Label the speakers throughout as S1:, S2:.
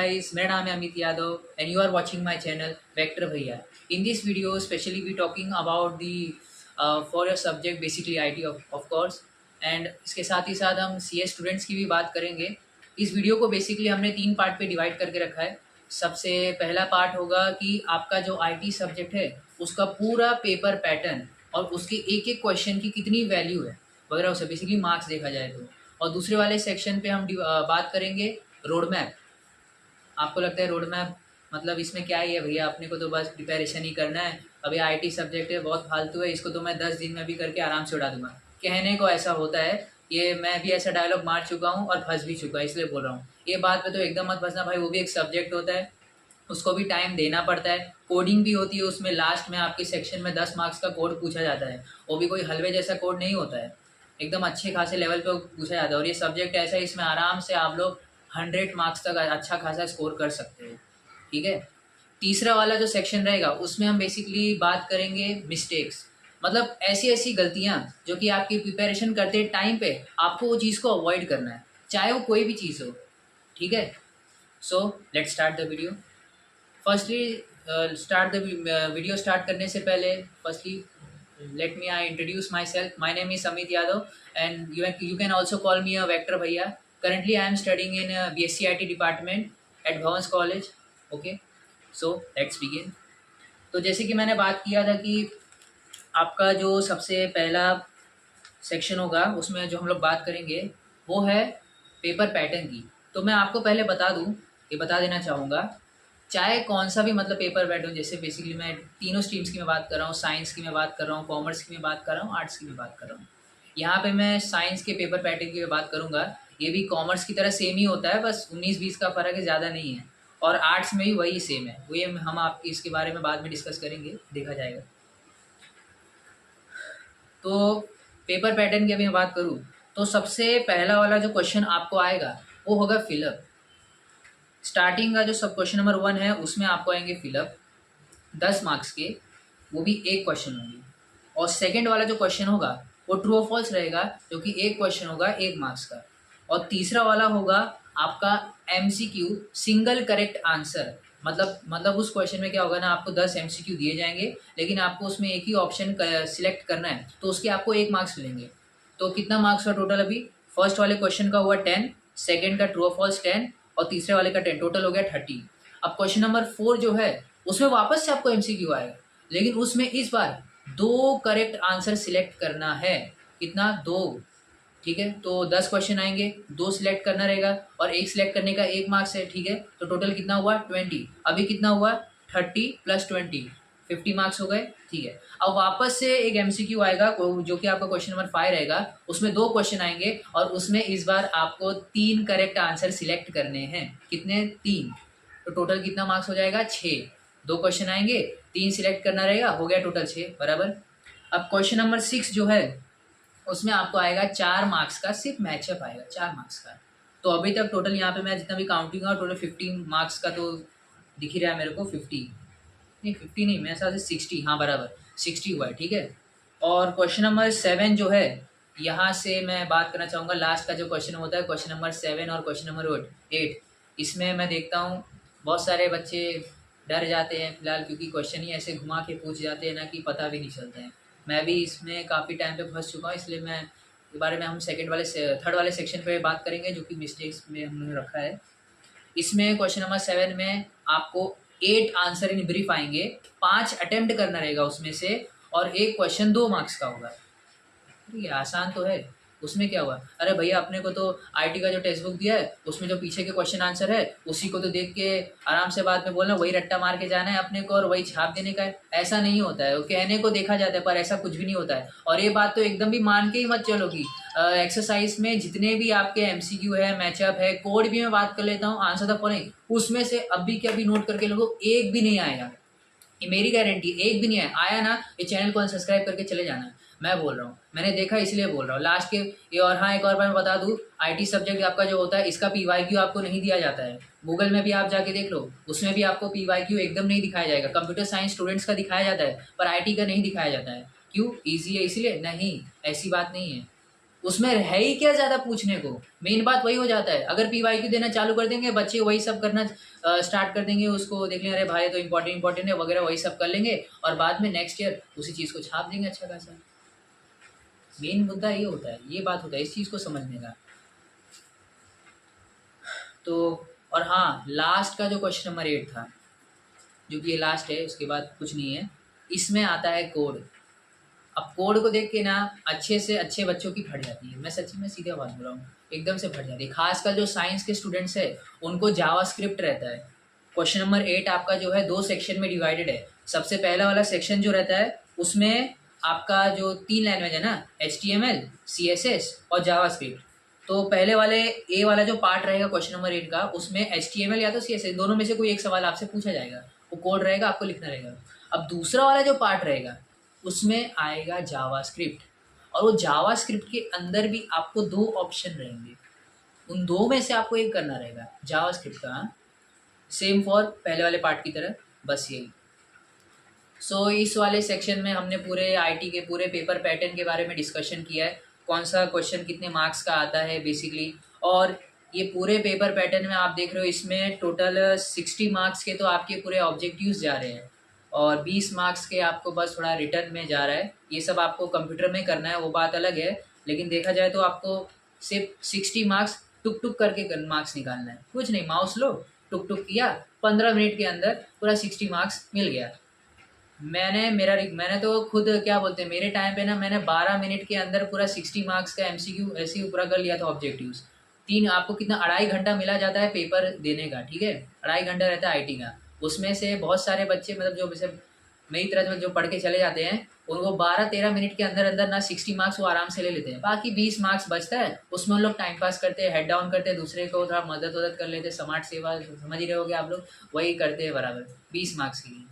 S1: guys, मेरा नाम है Amit Yadav and you are watching my channel Vector भैया. In this video, especially we talking about the for your subject basically IT of course and इसके साथ ही साथ हम CS स्टूडेंट्स की भी बात करेंगे. इस वीडियो को बेसिकली हमने 3 पार्ट पे डिवाइड करके रखा है. सबसे पहला पार्ट होगा कि आपका जो IT सब्जेक्ट है उसका पूरा पेपर पैटर्न और उसके एक एक क्वेश्चन की कितनी वैल्यू है वगैरह, उसे बेसिकली मार्क्स देखा जाए तो. और दूसरे वाले सेक्शन पे हम बात करेंगे रोड मैप. आपको लगता है रोड मैप मतलब इसमें क्या ही है भैया, अपने को तो बस प्रिपरेशन ही करना है, अभी आईटी सब्जेक्ट है, बहुत फालतू है, इसको तो मैं 10 दिन में भी करके आराम से उड़ा दूंगा. कहने को ऐसा होता है, ये मैं भी ऐसा डायलॉग मार चुका हूँ और फंस भी चुका है, इसलिए बोल रहा हूँ. ये बात पे तो एकदम मत फंसना भाई, वो भी एक सब्जेक्ट होता है, उसको भी टाइम देना पड़ता है. कोडिंग भी होती है उसमें, लास्ट में आपके सेक्शन में 10 मार्क्स का कोड पूछा जाता है. वो भी कोई हलवे जैसा कोड नहीं होता है, एकदम अच्छे खासे लेवल पे पूछा जाता है. और ये सब्जेक्ट ऐसा है, इसमें आराम से आप लोग 100 मार्क्स तक अच्छा खासा स्कोर कर सकते हैं. ठीक है. तीसरा वाला जो सेक्शन रहेगा उसमें हम बेसिकली बात करेंगे मिस्टेक्स, मतलब ऐसी ऐसी गलतियां जो कि आपकी प्रिपरेशन करते टाइम पे आपको वो चीज़ को अवॉइड करना है, चाहे वो कोई भी चीज़ हो. ठीक है. So let's start the video. Firstly start the video start करने से पहले firstly let me I introduce myself. My name is Amit Yadav and you can also call me a Vector Bhaiya. Currently I am studying in BSc IT department at Bhavans College. Okay, so let's begin. तो जैसे कि मैंने बात किया था कि आपका जो सबसे पहला सेक्शन होगा उसमें जो हम लोग बात करेंगे वो है पेपर पैटर्न की. तो मैं आपको पहले बता देना चाहूँगा, चाहे कौन सा भी मतलब पेपर पैटर्न, जैसे बेसिकली मैं तीनों स्ट्रीम्स की मैं बात कर रहा हूँ, साइंस की मैं बात कर रहा हूँ, कॉमर्स की मैं बात कर रहा हूँ, आर्ट्स की मैं बात कर रहा हूँ. यहाँ पे मैं साइंस के पेपर पैटर्न की बात करूँगा. ये भी कॉमर्स की तरह सेम ही होता है, बस 19-20 का फ़र्क है, ज़्यादा नहीं है. और आर्ट्स में भी वही सेम है, वही हम आपकी इसके बारे में बाद में डिस्कस करेंगे, देखा जाएगा. तो पेपर पैटर्न की अभी मैं बात करूँ तो सबसे पहला वाला जो क्वेश्चन आपको आएगा वो होगा फिलअप. स्टार्टिंग का जो सब क्वेश्चन नंबर 1 है उसमें आपको आएंगे फिलअप 10 मार्क्स के, वो भी एक क्वेश्चन होंगे. और सेकंड वाला जो क्वेश्चन होगा वो ट्रू और फॉल्स रहेगा, जो कि एक क्वेश्चन होगा 1 मार्क्स का. और तीसरा वाला होगा आपका MCQ सिंगल करेक्ट आंसर. मतलब उस क्वेश्चन में क्या होगा ना, आपको 10 MCQ दिए जाएंगे लेकिन आपको उसमें एक ही ऑप्शन सिलेक्ट करना है, तो उसके आपको 1 मार्क्स मिलेंगे. तो कितना मार्क्स हुआ टोटल? अभी फर्स्ट वाले क्वेश्चन का हुआ 10, सेकेंड का ट्रू और फॉल्स 10 और तीसरे वाले का 10, टोटल हो गया 30. अब क्वेश्चन नंबर 4 जो है उसमें वापस से आपको MCQ आएगा, लेकिन उसमें इस बार 2 करेक्ट आंसर सिलेक्ट करना है. कितना? 2. ठीक है. तो 10 क्वेश्चन आएंगे, 2 सिलेक्ट करना रहेगा और 1 सिलेक्ट करने का 1 मार्क्स है. ठीक है. तो टोटल कितना हुआ? 20. अभी कितना हुआ? 30 + 20, 50 मार्क्स हो गए. ठीक है. अब वापस से एक MCQ आएगा जो कि आपका क्वेश्चन नंबर 5 रहेगा, उसमें 2 क्वेश्चन आएंगे और उसमें इस बार आपको 3 करेक्ट आंसर सिलेक्ट करने हैं. कितने? 3. तो टोटल कितना मार्क्स हो जाएगा? 6. 2 क्वेश्चन आएंगे, 3 सिलेक्ट करना रहेगा, हो गया टोटल 6 बराबर. अब क्वेश्चन नंबर 6 जो है उसमें आपको आएगा 4 मार्क्स का, सिर्फ मैचअप आएगा 4 मार्क्स का. तो अभी तक टोटल यहाँ पे मैं जितना भी काउंटिंग हुआ टोटल 15 मार्क्स का तो दिख ही रहा है मेरे को. 50 नहीं, मेरे हिसाब से 60, हाँ बराबर 60 हुआ है. ठीक है. और क्वेश्चन नंबर 7 जो है, यहाँ से मैं बात करना चाहूँगा लास्ट का जो क्वेश्चन होता है, क्वेश्चन नंबर 7 और क्वेश्चन नंबर 8. इसमें मैं देखता हूँ बहुत सारे बच्चे डर जाते हैं फिलहाल, क्योंकि क्वेश्चन ही ऐसे घुमा के पूछ जाते हैं ना कि पता भी नहीं चलता है. मैं भी इसमें काफ़ी टाइम पे फंस चुका हूँ, इसलिए मैं इस बारे में हम थर्ड वाले सेक्शन पे बात करेंगे जो कि मिस्टेक्स में हमने रखा है. इसमें क्वेश्चन नंबर 7 में आपको 8 आंसर इन ब्रीफ आएंगे, 5 अटेम्प्ट करना रहेगा उसमें से, और एक क्वेश्चन 2 मार्क्स का होगा. ये आसान तो है. उसमें क्या हुआ? अरे भैया अपने को तो IT का जो टेक्स्ट बुक दिया है उसमें जो पीछे के क्वेश्चन आंसर है उसी को तो देख के आराम से बाद में बोलना, वही रट्टा मार के जाना है अपने को और वही छाप देने का है. ऐसा नहीं होता है. वो कहने को देखा जाता है पर ऐसा कुछ भी नहीं होता है. और ये बात तो एकदम भी मान के ही मत चलो कि एक्सरसाइज में जितने भी आपके MCQ है, मैचअप है, कोड भी मैं बात कर लेता हूँ, आंसर द फॉलोइंग, उसमें से अभी के अभी नोट करके लोगों एक भी नहीं आएगा. ये मेरी गारंटी, एक भी नहीं आया ना, ये चैनल को अनसब्सक्राइब करके चले जाना. मैं बोल रहा हूँ, मैंने देखा इसलिए बोल रहा हूँ. लास्ट के ये, और हाँ एक और बार मैं बता दूँ, IT सब्जेक्ट आपका जो होता है इसका PYQ आपको नहीं दिया जाता है. गूगल में भी आप जाके देख लो, उसमें भी आपको PYQ एकदम नहीं दिखाया जाएगा. कंप्यूटर साइंस स्टूडेंट्स का दिखाया जाता है पर IT का नहीं दिखाया जाता है. क्यों? ईजी है इसलिए? नहीं, ऐसी बात नहीं है. उसमें है ही क्या ज़्यादा पूछने को। मेन बात वही हो जाता है। अगर PYQ देना चालू कर देंगे बच्चे, वही सब करना स्टार्ट कर देंगे, उसको देख लेंगे अरे भाई तो इंपॉर्टेंट है वगैरह, वही सब कर लेंगे और बाद में नेक्स्ट ईयर उसी चीज़ को छाप देंगे अच्छा खासा। मेन मुद्दा ये होता है, ये बात होता है इस चीज़ को समझने का। तो और हाँ, लास्ट का जो क्वेश्चन नंबर 8 था, जो कि ये लास्ट है, उसके बाद कुछ नहीं है। इसमें आता है कोड। अब कोड को देख के ना अच्छे से अच्छे बच्चों की फट जाती है। मैं सच्ची में सीधा बात बोल रहा हूँ, एकदम से फट जाती है। खासकर जो साइंस के स्टूडेंट्स है उनको जावास्क्रिप्ट रहता है। क्वेश्चन नंबर 8 आपका जो है 2 सेक्शन में डिवाइडेड है। सबसे पहला वाला सेक्शन जो रहता है उसमें आपका जो 3 लैंग्वेज है ना, HTML, CSS और जावास्क्रिप्ट। तो पहले वाले ए वाला जो पार्ट रहेगा क्वेश्चन नंबर 8 का, उसमें HTML या तो CSS दोनों में से कोई एक सवाल आपसे पूछा जाएगा, वो कोड रहेगा, आपको लिखना रहेगा। अब दूसरा वाला जो पार्ट रहेगा उसमें आएगा जावास्क्रिप्ट, और वो जावास्क्रिप्ट के अंदर भी आपको 2 ऑप्शन रहेंगे, उन 2 में से आपको एक करना रहेगा जावास्क्रिप्ट का। सेम फॉर पहले वाले पार्ट की तरह, बस यही। सो इस वाले सेक्शन में हमने पूरे आईटी के पूरे पेपर पैटर्न के बारे में डिस्कशन किया है, कौन सा क्वेश्चन कितने मार्क्स का आता है बेसिकली। और ये पूरे पेपर पैटर्न में आप देख रहे हो इसमें टोटल 60 मार्क्स के तो आपके पूरे ऑब्जेक्टिव्स जा रहे हैं और 20 मार्क्स के आपको बस थोड़ा रिटर्न में जा रहा है। ये सब आपको कंप्यूटर में करना है, वो बात अलग है, लेकिन देखा जाए तो आपको सिर्फ 60 मार्क्स टुक टुक करके मार्क्स निकालना है। कुछ नहीं, माउस लो, टुक टुक किया, 15 मिनट के अंदर पूरा 60 मार्क्स मिल गया। मैंने तो खुद क्या बोलते हैं, मेरे टाइम पे ना मैंने 12 मिनट के अंदर पूरा 60 मार्क्स का MCQ ऐसे पूरा कर लिया था ऑब्जेक्टिव्स। तीन आपको कितना 2.5 घंटा मिला जाता है पेपर देने का, ठीक है, 2.5 घंटा रहता है IT का। उसमें से बहुत सारे बच्चे मतलब जो जैसे मेरी तरह जो पढ़ के चले जाते हैं उनको 12-13 मिनट के अंदर अंदर ना 60 मार्क्स वो आराम से ले लेते हैं। बाकी 20 मार्क्स बचता है, उसमें उन लोग टाइम पास करते हैं, हेड डाउन करते हैं, दूसरे को थोड़ा मदद कर लेते हैं, समाज सेवा समझ ही रहे होगे आप लोग, वही करते हैं बराबर 20 मार्क्स के लिए।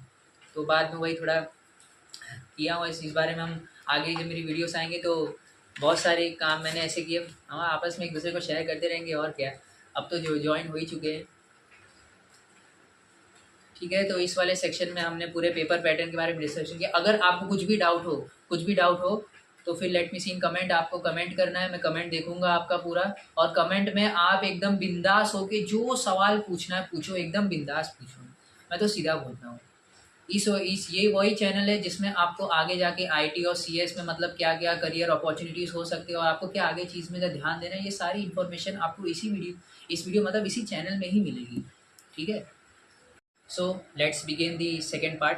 S1: तो बाद में वही थोड़ा किया हूँ। इस बारे में हम आगे जब मेरी वीडियोस आएंगे तो बहुत सारे काम मैंने ऐसे किए, हम आपस में एक दूसरे को शेयर करते रहेंगे और क्या। अब तो जो ज्वाइन हो ही चुके हैं, ठीक है। तो इस वाले सेक्शन में हमने पूरे पेपर पैटर्न के बारे में डिस्कशन किया। अगर आपको कुछ भी डाउट हो तो फिर let me see in comment, आपको कमेंट करना है, मैं कमेंट देखूंगा आपका पूरा। और कमेंट में आप एकदम बिंदास होके जो सवाल पूछना है पूछो, एकदम बिंदास पूछो। मैं तो सीधा बोलता हूँ, इस ये वही चैनल है जिसमें आपको आगे जाके IT और CS में मतलब क्या क्या करियर अपॉर्चुनिटीज़ हो सकती है और आपको क्या आगे चीज़ में ध्यान देना है, ये सारी इन्फॉर्मेशन आपको इस वीडियो मतलब इसी चैनल में ही मिलेगी, ठीक है। So let's begin the second part.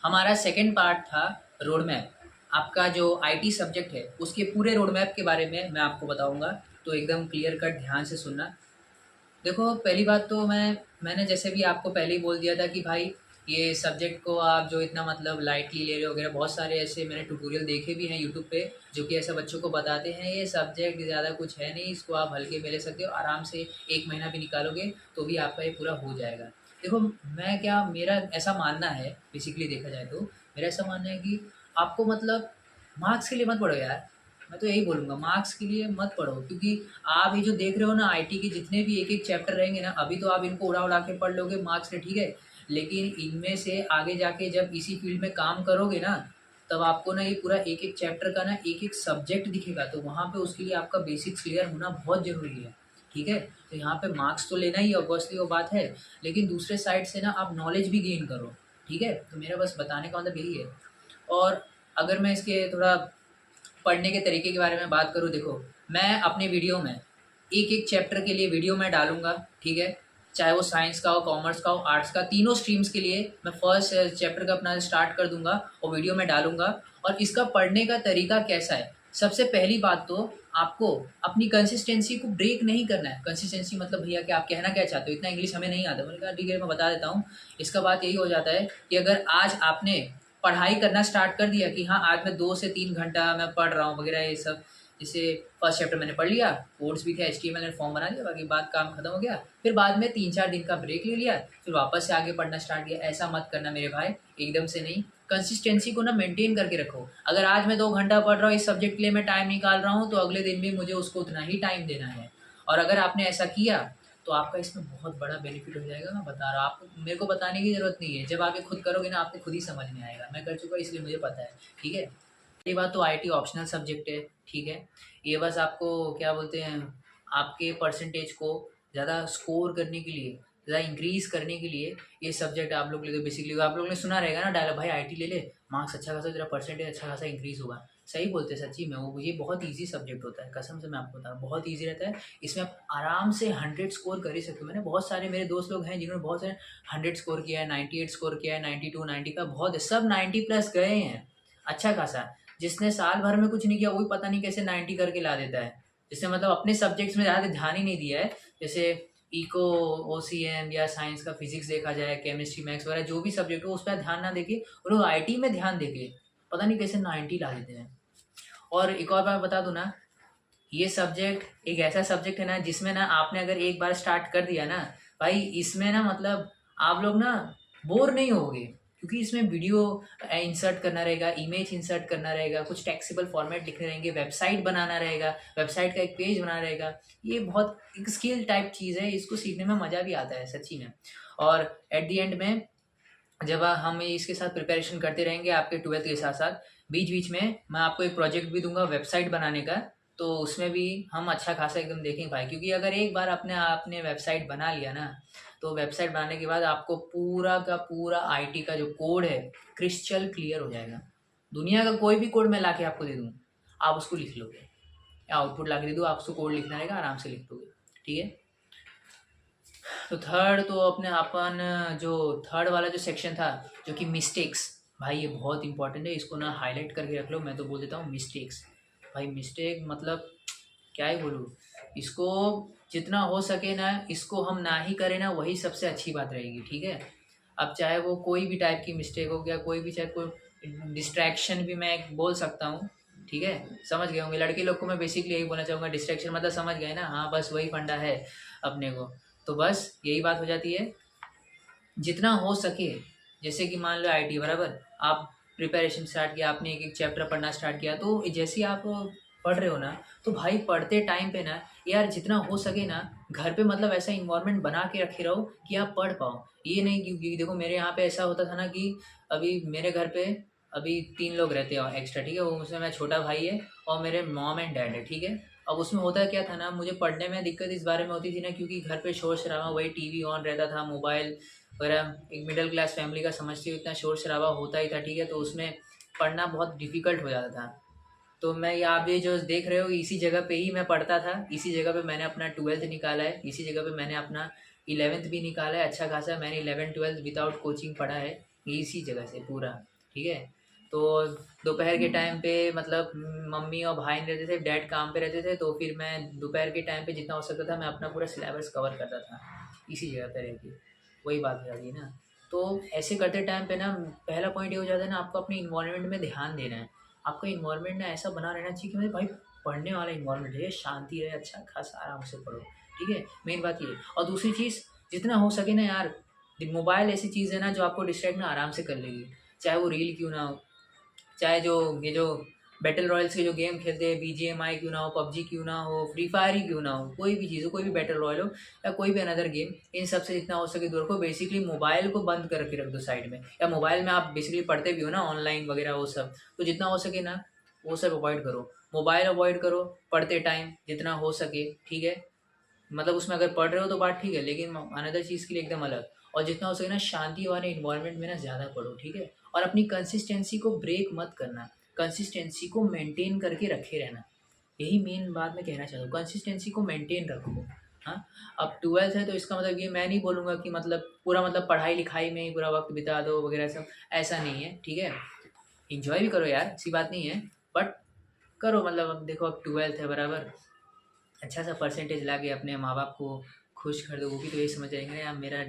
S1: हमारा सेकेंड पार्ट था रोड मैप। आपका जो IT सब्जेक्ट है उसके पूरे रोड मैप के बारे में मैं आपको बताऊंगा, तो एकदम क्लियर कट ध्यान से सुनना। देखो पहली बात तो मैंने जैसे भी आपको पहले ही बोल दिया था कि भाई ये सब्जेक्ट को आप जो इतना मतलब लाइटली ले रहे हो वगैरह, बहुत सारे ऐसे मैंने ट्यूटोरियल देखे भी हैं यूट्यूब पे जो कि ऐसा बच्चों को बताते हैं ये सब्जेक्ट ज़्यादा कुछ है नहीं, इसको आप हल्के में ले सकते हो, आराम से 1 महीना भी निकालोगे तो भी आपका ये पूरा हो जाएगा। देखो मेरा ऐसा मानना है, बेसिकली देखा जाए तो मेरा ऐसा मानना है कि आपको मतलब मार्क्स के लिए मत पढ़ो यार। मैं तो यही बोलूँगा, मार्क्स के लिए मत पढ़ो, क्योंकि आप ये जो देख रहे हो ना IT के जितने भी एक एक चैप्टर रहेंगे ना, अभी तो आप इनको उड़ा उड़ा के पढ़ लोगे मार्क्स से, ठीक है, लेकिन इनमें से आगे जाके जब इसी फील्ड में काम करोगे ना, तब आपको ना ये पूरा एक एक चैप्टर का ना एक एक सब्जेक्ट दिखेगा, तो वहाँ पे उसके लिए आपका बेसिक्स क्लियर होना बहुत ज़रूरी है, ठीक है। तो यहाँ पे मार्क्स तो लेना ही ऑब्वियसली वो बात है, लेकिन दूसरे साइड से ना आप नॉलेज भी गेन करो, ठीक है। तो मेरा बस बताने का मतलब यही है। और अगर मैं इसके थोड़ा पढ़ने के तरीके के बारे में बात करूँ, देखो मैं अपने वीडियो में एक एक चैप्टर के लिए वीडियो मैं डालूंगा, ठीक है, चाहे वो साइंस का हो, कॉमर्स का हो, आर्ट्स का, तीनों स्ट्रीम्स के लिए मैं फर्स्ट चैप्टर का अपना स्टार्ट कर दूंगा और वीडियो में डालूंगा। और इसका पढ़ने का तरीका कैसा है, सबसे पहली बात तो आपको अपनी कंसिस्टेंसी को ब्रेक नहीं करना है। कंसिस्टेंसी मतलब भैया कि आप कहना क्या चाहते हो, इतना इंग्लिश हमें नहीं आता। मैंने कहा ठीक है मैं बता देता हूँ। इसका बात यही हो जाता है कि अगर आज आपने पढ़ाई करना स्टार्ट कर दिया कि हाँ आज मैं 2 से 3 घंटा मैं पढ़ रहा हूँ वगैरह ये सब, जैसे फर्स्ट चैप्टर मैंने पढ़ लिया, कोड्स भी थे, HTML मैंने फॉर्म बना दिया, बाकी बात काम खत्म हो गया, फिर बाद में 3-4 दिन का ब्रेक ले लिया, फिर वापस से आगे पढ़ना स्टार्ट किया। ऐसा मत करना मेरे भाई, एकदम से नहीं। कंसिस्टेंसी को ना मेंटेन करके रखो। अगर आज मैं 2 घंटा पढ़ रहा हूँ, इस सब्जेक्ट के लिए मैं टाइम निकाल रहा हूँ, तो अगले दिन भी मुझे उसको उतना ही टाइम देना है। और अगर आपने ऐसा किया तो आपका इसमें बहुत बड़ा बेनिफिट हो जाएगा। मैं बता रहा हूँ आपको, मेरे को बताने की ज़रूरत नहीं है, जब आप ये खुद करोगे ना आपको खुद ही समझ में आएगा। मैं कर चुका इसलिए मुझे पता है, ठीक है। पहली बात तो आईटी ऑप्शनल सब्जेक्ट है, ठीक है। ये बस आपको क्या बोलते हैं, आपके परसेंटेज को ज़्यादा स्कोर करने के लिए, ज़्यादा इंक्रीज़ करने के लिए ये सब्जेक्ट आप लोग लेते बेसिकली। आप लोगों ने सुना रहेगा ना डायलॉग, भाई आईटी ले ले, मार्क्स अच्छा खासा तेरा परसेंटेज अच्छा खासा इंक्रीज़ होगा। सही बोलते हैं सच्ची में, वो ये बहुत ईजी सब्जेक्ट होता है, कसम से मैं आपको बता रहा हूँ, बहुत ईजी रहता है। इसमें आप आराम से 100 स्कोर कर ही सकते हो। मैंने बहुत सारे मेरे दोस्त लोग हैं जिन्होंने बहुत सारे 100 स्कोर किया है, 98 स्कोर किया है, 92, 90 का बहुत है, सब 90 प्लस गए हैं अच्छा खासा। जिसने साल भर में कुछ नहीं किया, वही पता नहीं कैसे 90 करके ला देता है। जिसने मतलब अपने सब्जेक्ट्स में ज़्यादा ध्यान ही नहीं दिया है, जैसे इको, ओसीएम या साइंस का फिजिक्स देखा जाए, केमिस्ट्री, मैथ्स वगैरह जो भी सब्जेक्ट हो उस पर ध्यान ना देके, और लोग आईटी में ध्यान देके पता नहीं कैसे 90 ला देते हैं। और एक और बात बता दूं ना, ये सब्जेक्ट एक ऐसा सब्जेक्ट है ना जिसमें ना आपने अगर एक बार स्टार्ट कर दिया ना भाई, इसमें ना मतलब आप लोग ना बोर नहीं होगे, क्योंकि इसमें वीडियो इंसर्ट करना रहेगा, इमेज इंसर्ट करना रहेगा, कुछ टेक्सिबल फॉर्मेट लिखने रहेंगे, वेबसाइट बनाना रहेगा, वेबसाइट का एक पेज बनाना रहेगा। ये बहुत एक स्किल टाइप चीज़ है, इसको सीखने में मज़ा भी आता है सच्ची में। और एट द एंड में जब हम इसके साथ प्रिपरेशन करते रहेंगे आपके 12th के साथ साथ, बीच बीच में मैं आपको एक प्रोजेक्ट भी दूंगा वेबसाइट बनाने का, तो उसमें भी हम अच्छा खासा एकदम देखेंगे भाई। क्योंकि अगर एक बार आपने वेबसाइट बना लिया ना, तो वेबसाइट बनाने के बाद आपको पूरा का पूरा आईटी का जो कोड है क्रिस्टल क्लियर हो जाएगा। दुनिया का कोई भी कोड मैं ला के आपको दे दूँ, आप उसको लिख लोगे, या आउटपुट ला के दे दूँ, आप उसको कोड लिखना रहेगा, आराम से लिख लोगे, ठीक है। तो थर्ड तो अपने अपन जो थर्ड वाला जो सेक्शन था जो कि मिस्टेक्स, भाई ये बहुत इंपॉर्टेंट है, इसको ना हाईलाइट करके रख लो। मैं तो बोल देता हूँ मिस्टेक्स, भाई मिस्टेक मतलब क्या ही बोलूँ, इसको जितना हो सके ना इसको हम ना ही करें ना, वही सबसे अच्छी बात रहेगी, ठीक है। अब चाहे वो कोई भी टाइप की मिस्टेक हो गया, कोई भी, चाहे कोई डिस्ट्रैक्शन भी मैं बोल सकता हूँ, ठीक है। समझ गए होंगे लड़के लोग को मैं बेसिकली यही बोलना चाहूँगा, डिस्ट्रैक्शन मतलब समझ गए ना, हाँ बस वही फंडा है अपने को। तो बस यही बात हो जाती है, जितना हो सके, जैसे कि मान लो आईटी बराबर, आप प्रिपरेशन स्टार्ट किया, आपने एक एक चैप्टर पढ़ना स्टार्ट किया, तो जैसे ही आप पढ़ रहे हो ना, तो भाई पढ़ते टाइम पे ना यार जितना हो सके ना घर पे मतलब ऐसा इन्वायरमेंट बना के रखे रहो कि आप पढ़ पाओ। ये नहीं क्योंकि देखो मेरे यहाँ पे ऐसा होता था ना कि अभी मेरे घर पे अभी 3 लोग रहते हैं एक्स्ट्रा, ठीक है। वो उसमें मेरा छोटा भाई है और मेरे मॉम एंड डैड है, ठीक है। अब उसमें होता क्या था ना, मुझे पढ़ने में दिक्कत इस बारे में होती थी ना, क्योंकि घर पे शोर शराबा, वही टीवी ऑन रहता था, मोबाइल वगैरह, एक मिडिल क्लास फैमिली का समझती हो, इतना शोर शराबा होता ही था, ठीक है। तो उसमें पढ़ना बहुत डिफ़िकल्ट हो जाता था। तो मैं आप ये जो देख रहे हो इसी जगह पे ही मैं पढ़ता था, इसी जगह पे मैंने अपना 12th निकाला है, इसी जगह पे मैंने अपना 11th भी निकाला है अच्छा खासा। मैंने 11 12 विदाउट कोचिंग पढ़ा है इसी जगह से पूरा, ठीक है। तो दोपहर के टाइम पे मतलब मम्मी और भाई रहते थे, डैड काम पे रहते थे, तो फिर मैं दोपहर के टाइम पे जितना हो सकता था मैं अपना पूरा सिलेबस कवर करता था इसी जगह पे रह के। वही बात हो जाती है ना। तो ऐसे करते टाइम पे ना पहला पॉइंट ये हो जाता है ना, आपको अपने इन्वायरमेंट में ध्यान देना है। आपका इन्वायरमेंट ना ऐसा बना रहना चाहिए कि मेरे भाई पढ़ने वाला इन्वायरमेंट है, शांति रहे, अच्छा खासा आराम से पढ़ो, ठीक है। मेन बात ये। और दूसरी चीज़, जितना हो सके ना यार, मोबाइल ऐसी चीज़ है ना जो आपको डिस्ट्रैक्ट ना आराम से कर लेगी, चाहे वो रील क्यों ना हो, चाहे जो ये जो बैटल रॉयल्स के जो गेम खेलते हैं, बीजीएमआई क्यों ना हो, पबजी क्यों ना हो, फ्री फायर ही क्यों ना हो, कोई भी चीज़ हो, कोई भी बैटल रॉयल हो या कोई भी अनदर गेम, इन सब से जितना हो सके दूर को। बेसिकली मोबाइल को बंद करके रख दो साइड में, या मोबाइल में आप बेसिकली पढ़ते भी हो ना ऑनलाइन वगैरह वो सब, तो जितना हो सके ना वो सब अवॉइड करो। मोबाइल अवॉइड करो पढ़ते टाइम जितना हो सके, ठीक है। मतलब उसमें अगर पढ़ रहे हो तो बात ठीक है, लेकिन अनदर चीज़ के लिए एकदम अलग। और जितना हो सके ना शांति वाले इन्वायरमेंट में ना ज़्यादा पढ़ो, ठीक है। और अपनी कंसिस्टेंसी को ब्रेक मत करना, कंसिस्टेंसी को मेंटेन करके रखे रहना, यही मेन बात मैं कहना चाहता हूँ, कंसिस्टेंसी को मेंटेन रखो। हाँ, अब 12th है तो इसका मतलब ये मैं नहीं बोलूँगा कि मतलब पूरा मतलब पढ़ाई लिखाई में ही पूरा वक्त बिता दो वगैरह सब, ऐसा नहीं है, ठीक है। इंजॉय भी करो यार, ऐसी बात नहीं है, बट करो मतलब। अब देखो अब 12th है बराबर, अच्छा सा परसेंटेज ला के अपने माँ बाप को खुश कर दो, वो भी तो यही समझ जाएंगे ना यार मेरा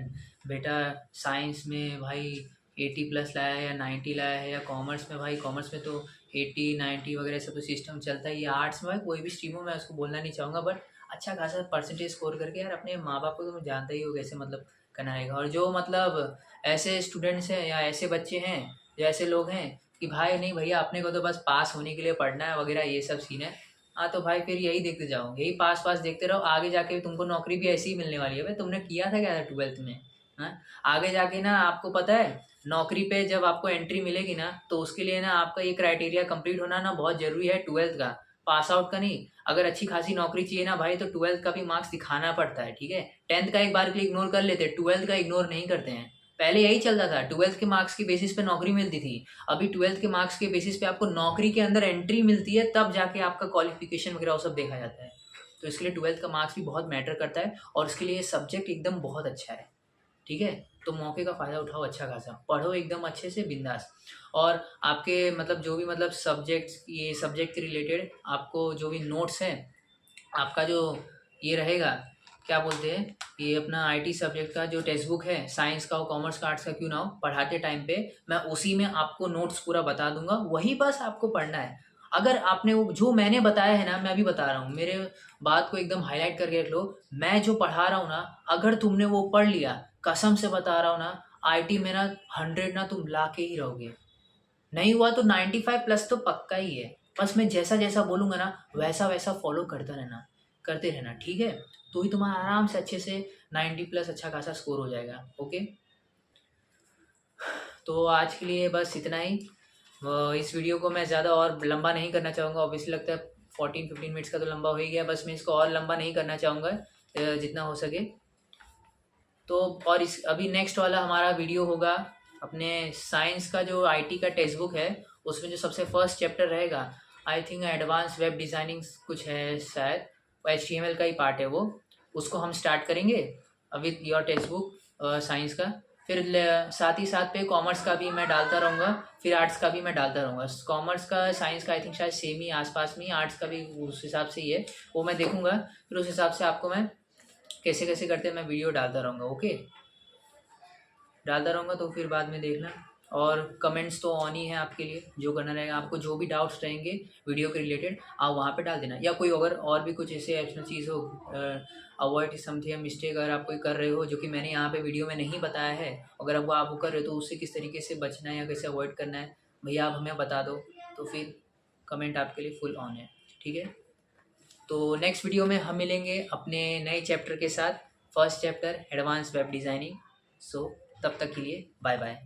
S1: बेटा साइंस में भाई 80 प्लस लाया है या 90 लाया है, या कॉमर्स में भाई, कॉमर्स में तो 80 90 वगैरह सब तो सिस्टम चलता है, या आर्ट्स में भाई कोई भी स्ट्रीम हो, मैं उसको बोलना नहीं चाहूँगा, बट अच्छा खासा परसेंटेज स्कोर करके यार अपने माँ बाप को तो जानता ही हो कैसे मतलब करना रहेगा। और जो मतलब ऐसे स्टूडेंट्स हैं या ऐसे बच्चे हैं या ऐसे लोग हैं कि भाई नहीं भैया अपने को तो बस पास होने के लिए पढ़ना है वगैरह, ये सब सीन है, हाँ तो भाई फिर यही देखते जाओ, यही पास पास देखते रहो, आगे जाके तुमको नौकरी भी ऐसी ही मिलने वाली है। भाई तुमने किया था क्या 12th में, हाँ। आगे जाके ना आपको पता है नौकरी पे जब आपको एंट्री मिलेगी ना, तो उसके लिए ना आपका ये क्राइटेरिया कंप्लीट होना ना बहुत ज़रूरी है, 12th का, पास आउट का नहीं। अगर अच्छी खासी नौकरी चाहिए ना भाई, तो 12th का भी मार्क्स दिखाना पड़ता है, ठीक है। 10th का एक बार के लिए इग्नोर कर लेते, 12th का इग्नोर नहीं करते हैं। पहले यही चलता था, 12th के मार्क्स के बेसिस पे नौकरी मिलती थी। अभी 12th के मार्क्स के बेसिस पे आपको नौकरी के अंदर एंट्री मिलती है, तब जाके आपका क्वालिफिकेशन वगैरह वो सब देखा जाता है। तो इसके लिए 12th का मार्क्स भी बहुत मैटर करता है, और इसके लिए सब्जेक्ट एकदम बहुत अच्छा है, ठीक है। तो मौके का फ़ायदा उठाओ, अच्छा खासा पढ़ो एकदम अच्छे से बिंदास। और आपके मतलब जो भी मतलब सब्जेक्ट्स, ये सब्जेक्ट के रिलेटेड आपको जो भी नोट्स हैं, आपका जो ये रहेगा, क्या बोलते हैं, ये अपना आईटी सब्जेक्ट का जो टेक्स्ट बुक है, साइंस का हो, कॉमर्स का, आर्ट्स का, क्यों ना हो, पढ़ाते टाइम पे मैं उसी में आपको नोट्स पूरा बता दूंगा, वही बस आपको पढ़ना है। अगर आपने वो जो मैंने बताया है ना, मैं अभी बता रहा हूँ, मेरे बात को एकदम हाईलाइट करके रख लो। मैं जो पढ़ा रहा हूँ ना, अगर तुमने वो पढ़ लिया, कसम से बता रहा हूँ ना, आईटी में ना 100 ना तुम ला के ही रहोगे। नहीं हुआ तो 95 प्लस तो पक्का ही है। बस मैं जैसा जैसा बोलूँगा ना, वैसा वैसा फॉलो करता रहना, करते रहना, ठीक है। तो ही तुम्हारा आराम से अच्छे से 90 प्लस अच्छा खासा स्कोर हो जाएगा। ओके, तो आज के लिए बस इतना ही। इस वीडियो को मैं ज़्यादा और लंबा नहीं करना चाहूँगा, ऑब्वियसली लगता है 14-15 मिनट्स का तो लंबा हो ही गया, बस मैं इसको और लंबा नहीं करना चाहूँगा, जितना हो सके। तो और इस अभी नेक्स्ट वाला हमारा वीडियो होगा अपने साइंस का, जो आईटी का टेक्स्ट बुक है, उसमें जो सबसे फर्स्ट चैप्टर रहेगा, I think advance web designing कुछ है शायद, HTML का ही पार्ट है वो। उसको हम स्टार्ट करेंगे with your text book science का। फिर साथ ही साथ पे कॉमर्स का भी मैं डालता रहूँगा, फिर आर्ट्स का भी मैं डालता रहूँगा। कॉमर्स का साइंस का आई थिंक शायद सेम ही आसपास में ही, आर्ट्स का भी उस हिसाब से ही है, वो मैं देखूँगा। फिर उस हिसाब से आपको मैं कैसे कैसे करते हैं मैं वीडियो डालता रहूँगा। ओके, डालता रहूँगा, तो फिर बाद में देखना। और कमेंट्स तो ऑन ही है आपके लिए, जो करना रहेगा, आपको जो भी डाउट्स रहेंगे वीडियो के रिलेटेड, आप वहाँ पे डाल देना। या कोई अगर और भी कुछ ऐसे एक्स्ट्रा चीज़ हो, अवॉइड समथिंग मिस्टेक अगर आप कोई कर रहे हो जो कि मैंने यहाँ पे वीडियो में नहीं बताया है, अगर आप वो कर रहे हो, तो उससे किस तरीके से बचना है या कैसे अवॉइड करना है, भैया आप हमें बता दो, तो फिर कमेंट आपके लिए फुल ऑन है, ठीक है। तो नेक्स्ट वीडियो में हम मिलेंगे अपने नए चैप्टर के साथ, first chapter advance web designing. So तब तक के लिए बाय बाय।